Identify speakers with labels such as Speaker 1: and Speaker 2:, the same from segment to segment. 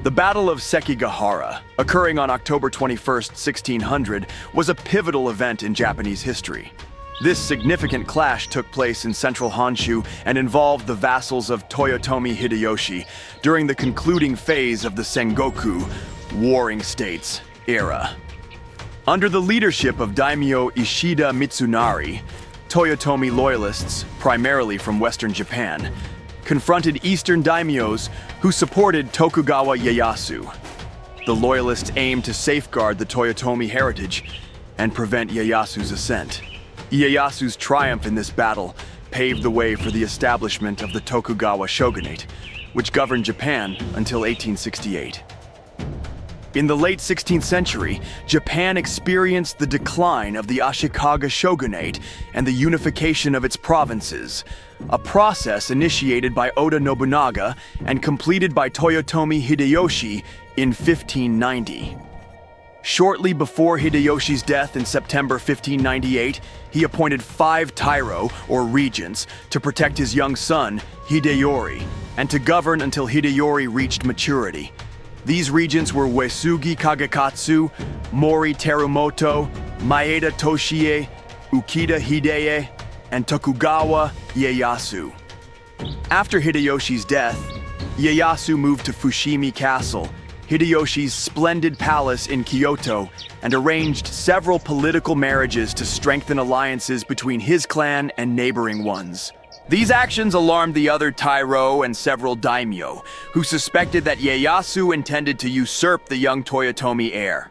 Speaker 1: The Battle of Sekigahara, occurring on October 21st, 1600, was a pivotal event in Japanese history. This significant clash took place in central Honshu and involved the vassals of Toyotomi Hideyoshi during the concluding phase of the Sengoku, Warring States, era. Under the leadership of daimyo Ishida Mitsunari, Toyotomi loyalists, primarily from western Japan, confronted eastern daimyos who supported Tokugawa Ieyasu. The loyalists aimed to safeguard the Toyotomi heritage and prevent Ieyasu's ascent. Ieyasu's triumph in this battle paved the way for the establishment of the Tokugawa Shogunate, which governed Japan until 1868. In the late 16th century, Japan experienced the decline of the Ashikaga Shogunate and the unification of its provinces, a process initiated by Oda Nobunaga and completed by Toyotomi Hideyoshi in 1590. Shortly before Hideyoshi's death in September 1598, he appointed 5 Tairo, or regents, to protect his young son, Hideyori, and to govern until Hideyori reached maturity. These regents were Uesugi Kagekatsu, Mori Terumoto, Maeda Toshie, Ukida Hideye, and Tokugawa Ieyasu. After Hideyoshi's death, Ieyasu moved to Fushimi Castle, Hideyoshi's splendid palace in Kyoto, and arranged several political marriages to strengthen alliances between his clan and neighboring ones. These actions alarmed the other Tairo and several daimyo, who suspected that Ieyasu intended to usurp the young Toyotomi heir.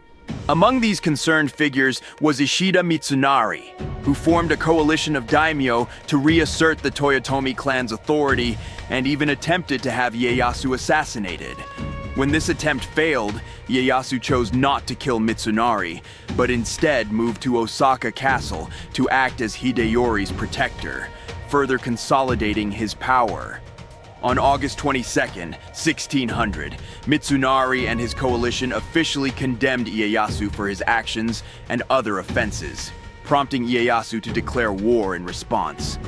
Speaker 1: Among these concerned figures was Ishida Mitsunari, who formed a coalition of daimyo to reassert the Toyotomi clan's authority and even attempted to have Ieyasu assassinated. When this attempt failed, Ieyasu chose not to kill Mitsunari, but instead moved to Osaka Castle to act as Hideyori's protector, further consolidating his power. On August 22, 1600, Mitsunari and his coalition officially condemned Ieyasu for his actions and other offenses, prompting Ieyasu to declare war in response.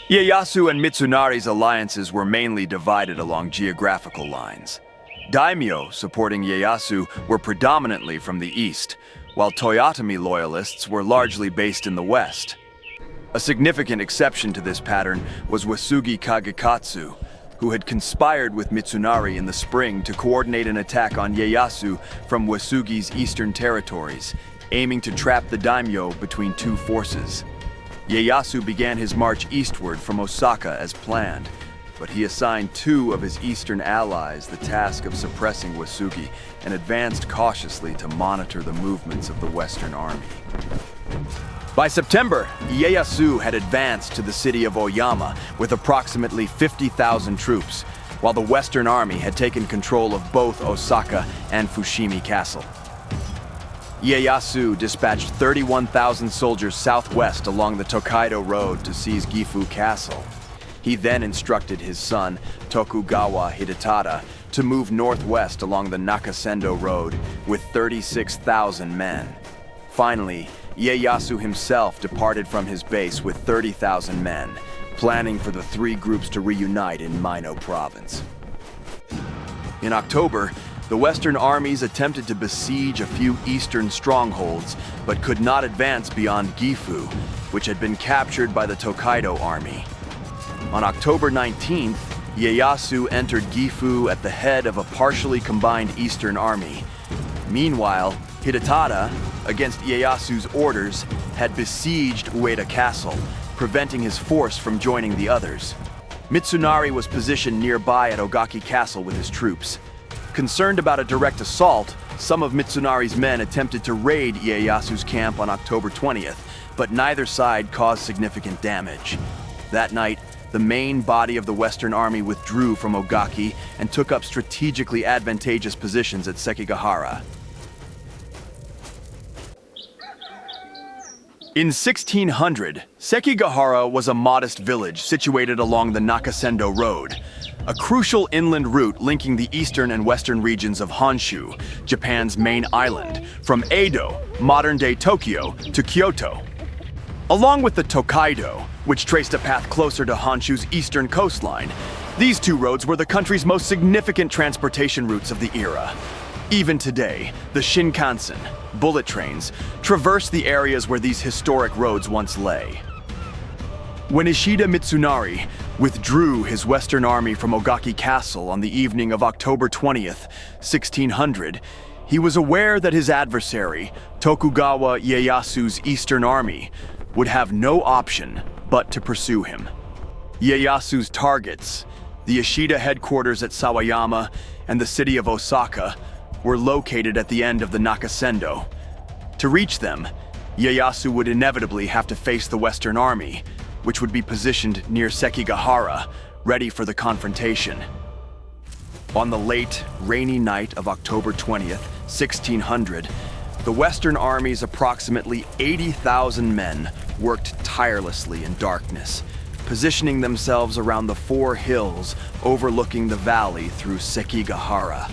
Speaker 1: Ieyasu and Mitsunari's alliances were mainly divided along geographical lines. Daimyo supporting Ieyasu were predominantly from the east, while Toyotomi loyalists were largely based in the west. A significant exception to this pattern was Uesugi Kagekatsu, who had conspired with Mitsunari in the spring to coordinate an attack on Ieyasu from Uesugi's eastern territories, aiming to trap the daimyo between two forces. Ieyasu began his march eastward from Osaka as planned, but he assigned 2 of his eastern allies the task of suppressing Uesugi and advanced cautiously to monitor the movements of the Western Army. By September, Ieyasu had advanced to the city of Oyama with approximately 50,000 troops, while the Western Army had taken control of both Osaka and Fushimi Castle. Ieyasu dispatched 31,000 soldiers southwest along the Tokaido Road to seize Gifu Castle. He then instructed his son, Tokugawa Hidetada, to move northwest along the Nakasendo Road with 36,000 men. Finally, Ieyasu himself departed from his base with 30,000 men, planning for the 3 groups to reunite in Mino Province. In October, the Western armies attempted to besiege a few eastern strongholds, but could not advance beyond Gifu, which had been captured by the Tokaido army. On October 19th, Ieyasu entered Gifu at the head of a partially combined eastern army. Meanwhile, Hidetada, against Ieyasu's orders, had besieged Ueda Castle, preventing his force from joining the others. Mitsunari was positioned nearby at Ogaki Castle with his troops. Concerned about a direct assault, some of Mitsunari's men attempted to raid Ieyasu's camp on October 20th, but neither side caused significant damage. That night, the main body of the Western Army withdrew from Ogaki and took up strategically advantageous positions at Sekigahara. In 1600, Sekigahara was a modest village situated along the Nakasendo Road, a crucial inland route linking the eastern and western regions of Honshu, Japan's main island, from Edo, modern-day Tokyo, to Kyoto. Along with the Tokaido, which traced a path closer to Honshu's eastern coastline, these two roads were the country's most significant transportation routes of the era. Even today, the Shinkansen, bullet trains, traverse the areas where these historic roads once lay. When Ishida Mitsunari withdrew his western army from Ogaki Castle on the evening of October 20th, 1600, he was aware that his adversary, Tokugawa Ieyasu's eastern army, would have no option but to pursue him. Ieyasu's targets, the Ishida headquarters at Sawayama and the city of Osaka, were located at the end of the Nakasendo. To reach them, Ieyasu would inevitably have to face the Western Army, which would be positioned near Sekigahara, ready for the confrontation. On the late, rainy night of October 20th, 1600, the Western Army's approximately 80,000 men worked tirelessly in darkness, positioning themselves around the four hills overlooking the valley through Sekigahara.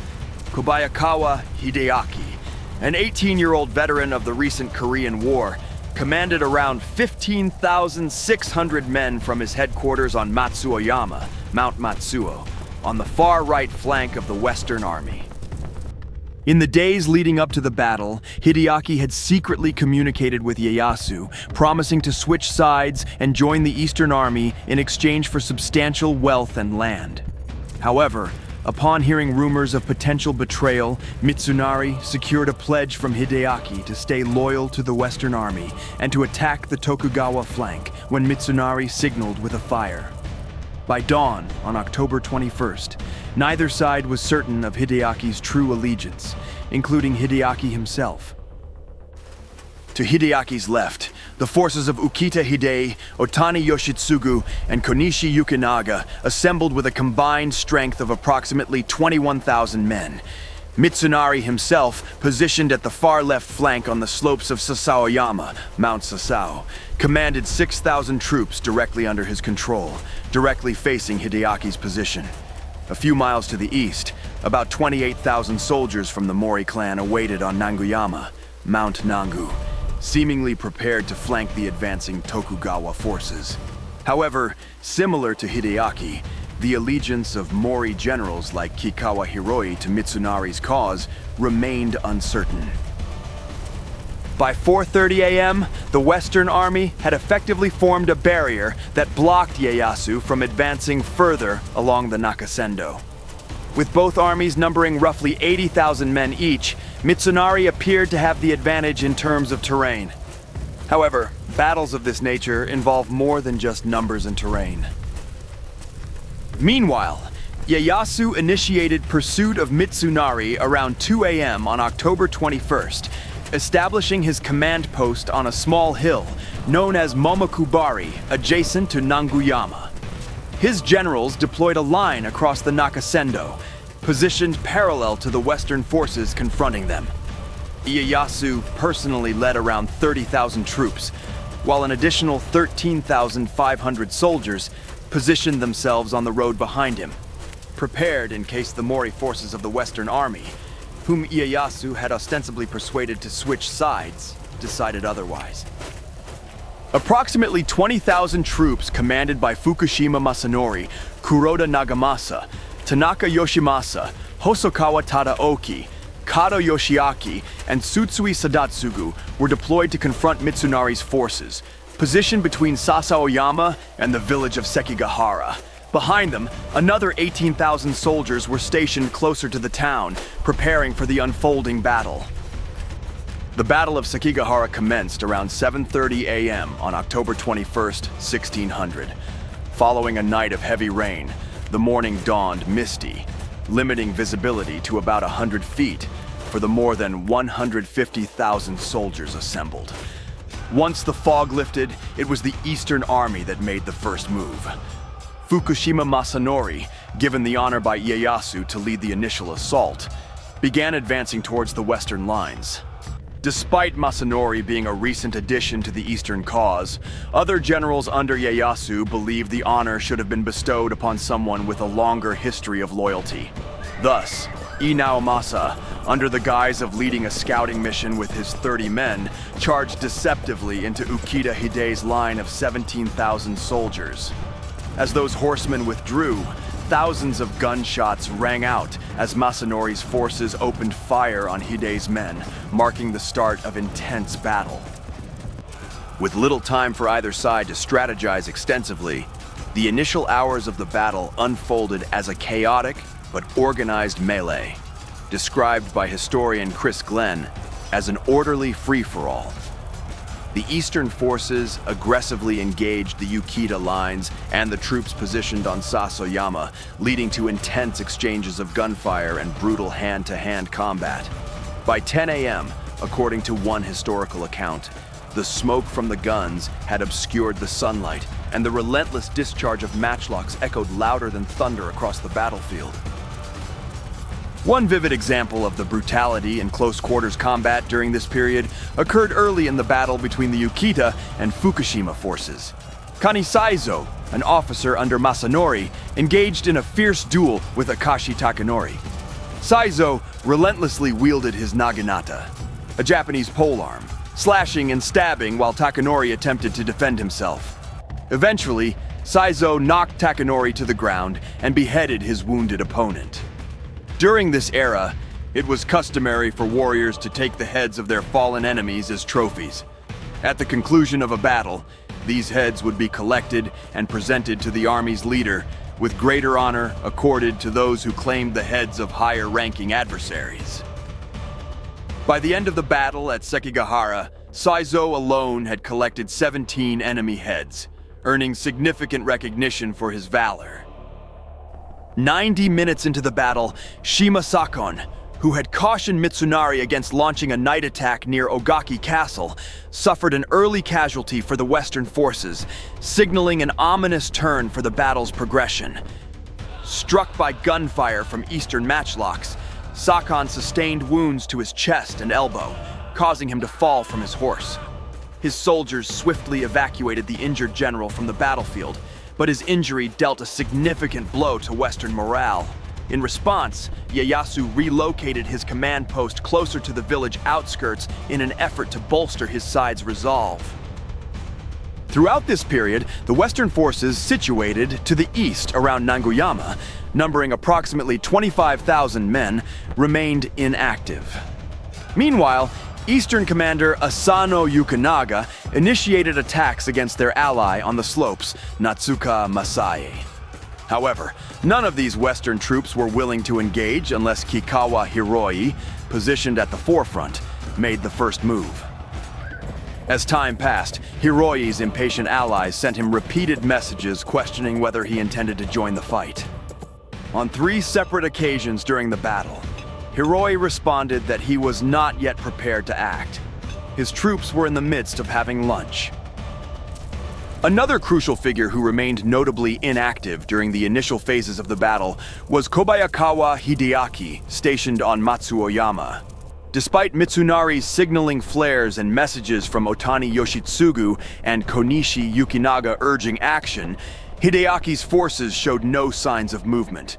Speaker 1: Kobayakawa Hideaki, an 18-year-old veteran of the recent Korean War, commanded around 15,600 men from his headquarters on Matsuoyama, Mount Matsuo, on the far right flank of the Western Army. In the days leading up to the battle, Hideaki had secretly communicated with Ieyasu, promising to switch sides and join the Eastern Army in exchange for substantial wealth and land. However, upon hearing rumors of potential betrayal, Mitsunari secured a pledge from Hideaki to stay loyal to the Western Army and to attack the Tokugawa flank when Mitsunari signaled with a fire. By dawn on October 21st, neither side was certain of Hideaki's true allegiance, including Hideaki himself. To Hideaki's left, the forces of Ukita Hidei, Otani Yoshitsugu, and Konishi Yukinaga assembled with a combined strength of approximately 21,000 men. Mitsunari himself, positioned at the far left flank on the slopes of Sasaoyama, Mount Sasao, commanded 6,000 troops directly under his control, directly facing Hideaki's position. A few miles to the east, about 28,000 soldiers from the Mori clan awaited on Nanguyama, Mount Nangu, seemingly prepared to flank the advancing Tokugawa forces. However, similar to Hideaki, the allegiance of Mori generals like Kikawa Hiroi to Mitsunari's cause remained uncertain. By 4:30 a.m., the Western Army had effectively formed a barrier that blocked Ieyasu from advancing further along the Nakasendo. With both armies numbering roughly 80,000 men each, Mitsunari appeared to have the advantage in terms of terrain. However, battles of this nature involve more than just numbers and terrain. Meanwhile, Ieyasu initiated pursuit of Mitsunari around 2 a.m. on October 21st, establishing his command post on a small hill known as Momokubari, adjacent to Nanguyama. His generals deployed a line across the Nakasendo, positioned parallel to the Western forces confronting them. Ieyasu personally led around 30,000 troops, while an additional 13,500 soldiers positioned themselves on the road behind him, prepared in case the Mori forces of the Western Army, whom Ieyasu had ostensibly persuaded to switch sides, decided otherwise. Approximately 20,000 troops commanded by Fukushima Masanori, Kuroda Nagamasa, Tanaka Yoshimasa, Hosokawa Tadaoki, Kato Yoshiaki, and Tsutsui Sadatsugu were deployed to confront Mitsunari's forces, positioned between Sasaoyama and the village of Sekigahara. Behind them, another 18,000 soldiers were stationed closer to the town, preparing for the unfolding battle. The Battle of Sekigahara commenced around 7:30 a.m. on October 21st, 1600. Following a night of heavy rain, the morning dawned misty, limiting visibility to about 100 feet for the more than 150,000 soldiers assembled. Once the fog lifted, it was the Eastern Army that made the first move. Fukushima Masanori, given the honor by Ieyasu to lead the initial assault, began advancing towards the western lines. Despite Masanori being a recent addition to the Eastern cause, other generals under Ieyasu believed the honor should have been bestowed upon someone with a longer history of loyalty. Thus, Inaomasa, under the guise of leading a scouting mission with his 30 men, charged deceptively into Ukita Hide's line of 17,000 soldiers. As those horsemen withdrew, thousands of gunshots rang out as Masanori's forces opened fire on Hide's men, marking the start of intense battle. With little time for either side to strategize extensively, the initial hours of the battle unfolded as a chaotic but organized melee, described by historian Chris Glenn as an orderly free-for-all. The Eastern forces aggressively engaged the Ukita lines and the troops positioned on Sasoyama, leading to intense exchanges of gunfire and brutal hand-to-hand combat. By 10 a.m., according to one historical account, the smoke from the guns had obscured the sunlight, and the relentless discharge of matchlocks echoed louder than thunder across the battlefield. One vivid example of the brutality in close-quarters combat during this period occurred early in the battle between the Ukita and Fukushima forces. Kanisaizo, an officer under Masanori, engaged in a fierce duel with Akashi Takanori. Saizo relentlessly wielded his naginata, a Japanese polearm, slashing and stabbing while Takanori attempted to defend himself. Eventually, Saizo knocked Takanori to the ground and beheaded his wounded opponent. During this era, it was customary for warriors to take the heads of their fallen enemies as trophies. At the conclusion of a battle, these heads would be collected and presented to the army's leader, with greater honor accorded to those who claimed the heads of higher-ranking adversaries. By the end of the battle at Sekigahara, Saizo alone had collected 17 enemy heads, earning significant recognition for his valor. 90 minutes into the battle, Shima Sakon, who had cautioned Mitsunari against launching a night attack near Ogaki Castle, suffered an early casualty for the Western forces, signaling an ominous turn for the battle's progression. Struck by gunfire from Eastern matchlocks, Sakon sustained wounds to his chest and elbow, causing him to fall from his horse. His soldiers swiftly evacuated the injured general from the battlefield, but his injury dealt a significant blow to Western morale. In response, Ieyasu relocated his command post closer to the village outskirts in an effort to bolster his side's resolve. Throughout this period, the Western forces situated to the east around Nanguyama, numbering approximately 25,000 men, remained inactive. Meanwhile, Eastern commander Asano Yukinaga initiated attacks against their ally on the slopes, Natsuka Masae. However, none of these Western troops were willing to engage unless Kikawa Hiroi, positioned at the forefront, made the first move. As time passed, Hiroi's impatient allies sent him repeated messages questioning whether he intended to join the fight. On 3 separate occasions during the battle, Hiroi responded that he was not yet prepared to act. His troops were in the midst of having lunch. Another crucial figure who remained notably inactive during the initial phases of the battle was Kobayakawa Hideaki, stationed on Matsuoyama. Despite Mitsunari's signaling flares and messages from Otani Yoshitsugu and Konishi Yukinaga urging action, Hideaki's forces showed no signs of movement.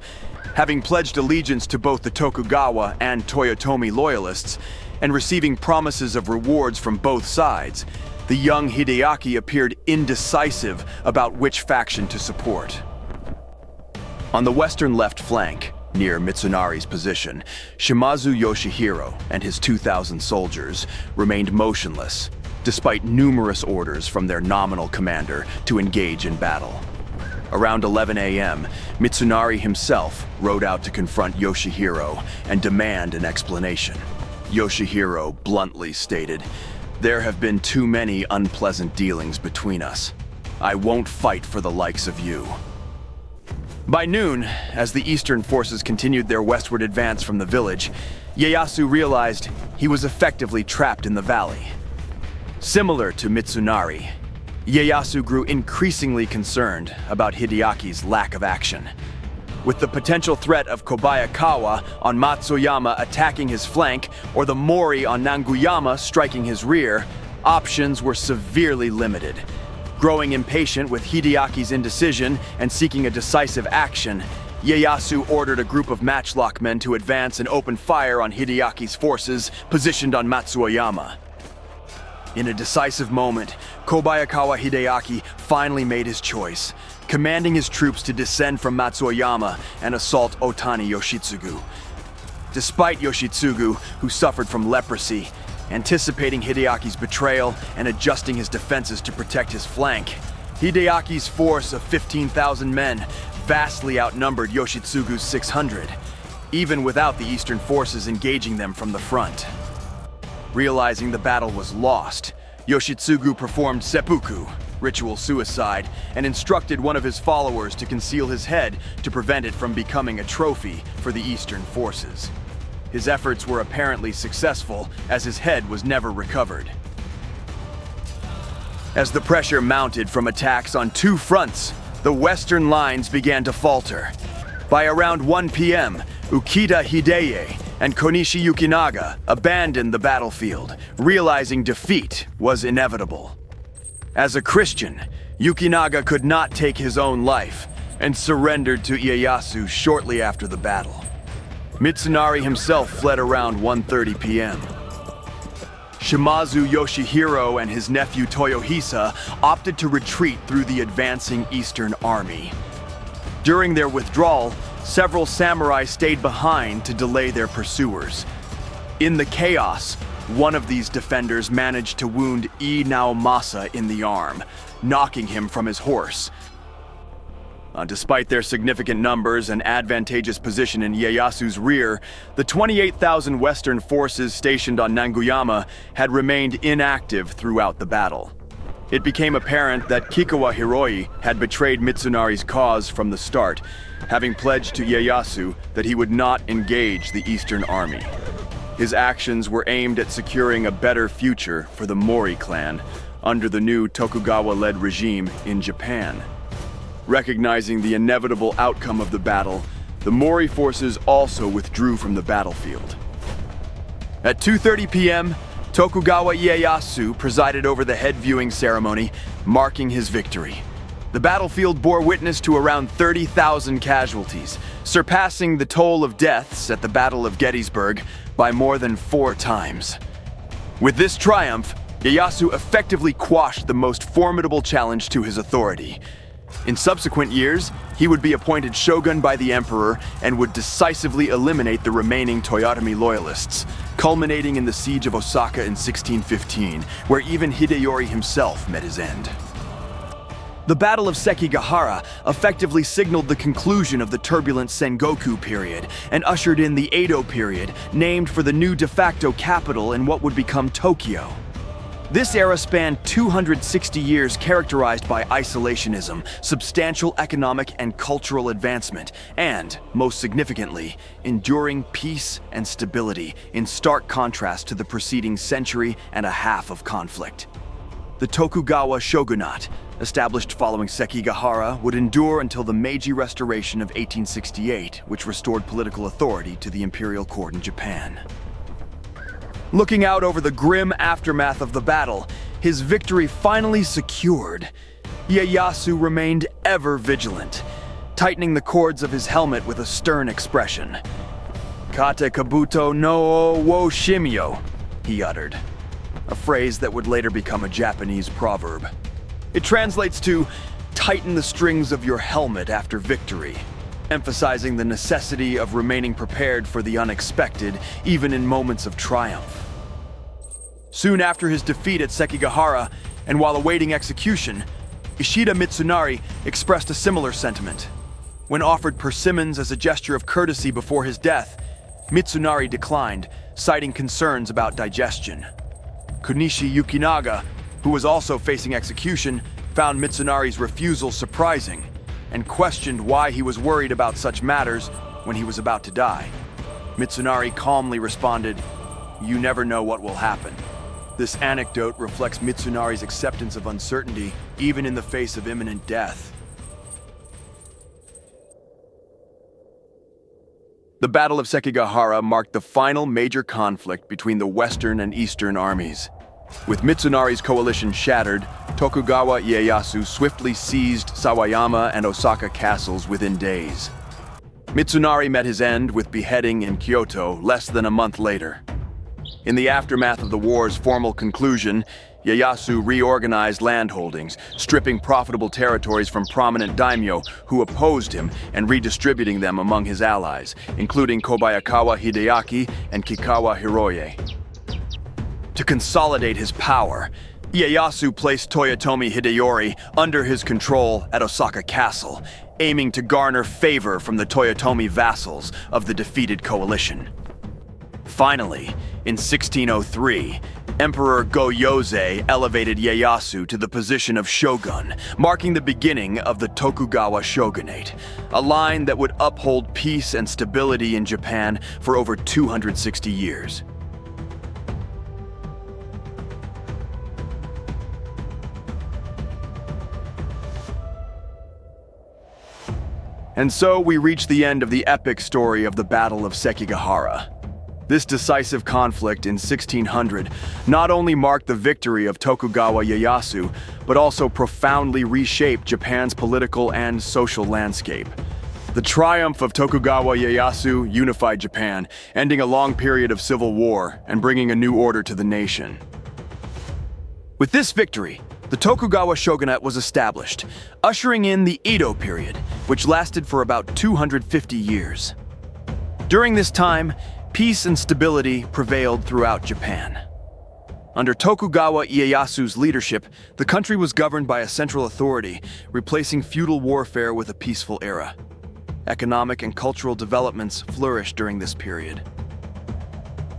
Speaker 1: Having pledged allegiance to both the Tokugawa and Toyotomi loyalists, and receiving promises of rewards from both sides, the young Hideaki appeared indecisive about which faction to support. On the western left flank, near Mitsunari's position, Shimazu Yoshihiro and his 2,000 soldiers remained motionless, despite numerous orders from their nominal commander to engage in battle. Around 11 a.m., Mitsunari himself rode out to confront Yoshihiro and demand an explanation. Yoshihiro bluntly stated, "There have been too many unpleasant dealings between us. I won't fight for the likes of you." By noon, as the eastern forces continued their westward advance from the village, Ieyasu realized he was effectively trapped in the valley. Similar to Mitsunari, Ieyasu grew increasingly concerned about Hideaki's lack of action. With the potential threat of Kobayakawa on Matsuoyama attacking his flank, or the Mori on Nanguyama striking his rear, options were severely limited. Growing impatient with Hideaki's indecision and seeking a decisive action, Ieyasu ordered a group of matchlock men to advance and open fire on Hideaki's forces positioned on Matsuoyama. In a decisive moment, Kobayakawa Hideaki finally made his choice, commanding his troops to descend from Matsuoyama and assault Otani Yoshitsugu. Despite Yoshitsugu, who suffered from leprosy, anticipating Hideaki's betrayal and adjusting his defenses to protect his flank, Hideaki's force of 15,000 men vastly outnumbered Yoshitsugu's 600, even without the eastern forces engaging them from the front. Realizing the battle was lost, Yoshitsugu performed seppuku, ritual suicide, and instructed one of his followers to conceal his head to prevent it from becoming a trophy for the eastern forces. His efforts were apparently successful, as his head was never recovered. As the pressure mounted from attacks on two fronts, the western lines began to falter. By around 1 p.m., Ukita Hideye and Konishi Yukinaga abandoned the battlefield, realizing defeat was inevitable. As a Christian, Yukinaga could not take his own life and surrendered to Ieyasu shortly after the battle. Mitsunari himself fled around 1:30 p.m. Shimazu Yoshihiro and his nephew Toyohisa opted to retreat through the advancing Eastern Army. During their withdrawal, several samurai stayed behind to delay their pursuers. In the chaos, one of these defenders managed to wound Ii Naomasa in the arm, knocking him from his horse. Despite their significant numbers and advantageous position in Ieyasu's rear, the 28,000 Western forces stationed on Nanguyama had remained inactive throughout the battle. It became apparent that Kikawa Hiroi had betrayed Mitsunari's cause from the start, having pledged to Ieyasu that he would not engage the Eastern Army. His actions were aimed at securing a better future for the Mori clan under the new Tokugawa-led regime in Japan. Recognizing the inevitable outcome of the battle, the Mori forces also withdrew from the battlefield. At 2:30 p.m., Tokugawa Ieyasu presided over the head viewing ceremony, marking his victory. The battlefield bore witness to around 30,000 casualties, surpassing the toll of deaths at the Battle of Gettysburg by more than 4 times. With this triumph, Ieyasu effectively quashed the most formidable challenge to his authority. In subsequent years, he would be appointed shogun by the emperor and would decisively eliminate the remaining Toyotomi loyalists, culminating in the siege of Osaka in 1615, where even Hideyori himself met his end. The Battle of Sekigahara effectively signaled the conclusion of the turbulent Sengoku period and ushered in the Edo period, named for the new de facto capital in what would become Tokyo. This era spanned 260 years characterized by isolationism, substantial economic and cultural advancement, and, most significantly, enduring peace and stability in stark contrast to the preceding century and a half of conflict. The Tokugawa Shogunate, established following Sekigahara, would endure until the Meiji Restoration of 1868, which restored political authority to the imperial court in Japan. Looking out over the grim aftermath of the battle, his victory finally secured, Ieyasu remained ever vigilant, tightening the cords of his helmet with a stern expression. "Kate kabuto no wo shimyo," he uttered, a phrase that would later become a Japanese proverb. It translates to, "tighten the strings of your helmet after victory," emphasizing the necessity of remaining prepared for the unexpected, even in moments of triumph. Soon after his defeat at Sekigahara, and while awaiting execution, Ishida Mitsunari expressed a similar sentiment. When offered persimmons as a gesture of courtesy before his death, Mitsunari declined, citing concerns about digestion. Konishi Yukinaga, who was also facing execution, found Mitsunari's refusal surprising and questioned why he was worried about such matters when he was about to die. Mitsunari calmly responded, "You never know what will happen." This anecdote reflects Mitsunari's acceptance of uncertainty, even in the face of imminent death. The Battle of Sekigahara marked the final major conflict between the Western and Eastern armies. With Mitsunari's coalition shattered, Tokugawa Ieyasu swiftly seized Sawayama and Osaka castles within days. Mitsunari met his end with beheading in Kyoto less than a month later. In the aftermath of the war's formal conclusion, Ieyasu reorganized landholdings, stripping profitable territories from prominent daimyo who opposed him and redistributing them among his allies, including Kobayakawa Hideaki and Kikawa Hiroye. To consolidate his power, Ieyasu placed Toyotomi Hideyori under his control at Osaka Castle, aiming to garner favor from the Toyotomi vassals of the defeated coalition. Finally, in 1603, Emperor Go-Yozei elevated Ieyasu to the position of shogun, marking the beginning of the Tokugawa Shogunate, a line that would uphold peace and stability in Japan for over 260 years. And so we reach the end of the epic story of the Battle of Sekigahara. This decisive conflict in 1600 not only marked the victory of Tokugawa Ieyasu, but also profoundly reshaped Japan's political and social landscape. The triumph of Tokugawa Ieyasu unified Japan, ending a long period of civil war and bringing a new order to the nation. With this victory, the Tokugawa Shogunate was established, ushering in the Edo period, which lasted for about 250 years. During this time, peace and stability prevailed throughout Japan. Under Tokugawa Ieyasu's leadership, the country was governed by a central authority, replacing feudal warfare with a peaceful era. Economic and cultural developments flourished during this period.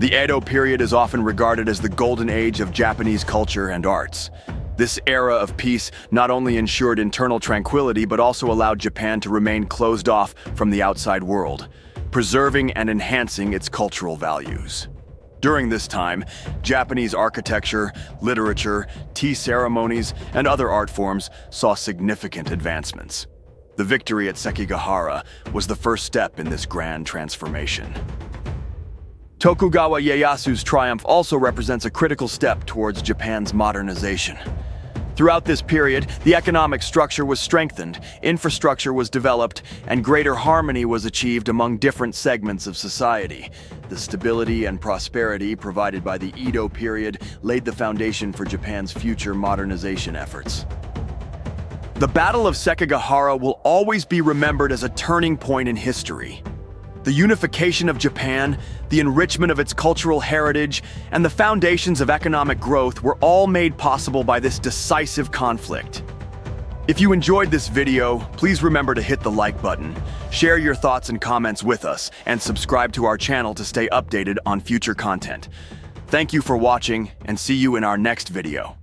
Speaker 1: The Edo period is often regarded as the golden age of Japanese culture and arts. This era of peace not only ensured internal tranquility but also allowed Japan to remain closed off from the outside world, preserving and enhancing its cultural values. During this time, Japanese architecture, literature, tea ceremonies, and other art forms saw significant advancements. The victory at Sekigahara was the first step in this grand transformation. Tokugawa Ieyasu's triumph also represents a critical step towards Japan's modernization. Throughout this period, the economic structure was strengthened, infrastructure was developed, and greater harmony was achieved among different segments of society. The stability and prosperity provided by the Edo period laid the foundation for Japan's future modernization efforts. The Battle of Sekigahara will always be remembered as a turning point in history. The unification of Japan, the enrichment of its cultural heritage, and the foundations of economic growth were all made possible by this decisive conflict. If you enjoyed this video, please remember to hit the like button, share your thoughts and comments with us, and subscribe to our channel to stay updated on future content. Thank you for watching, and see you in our next video.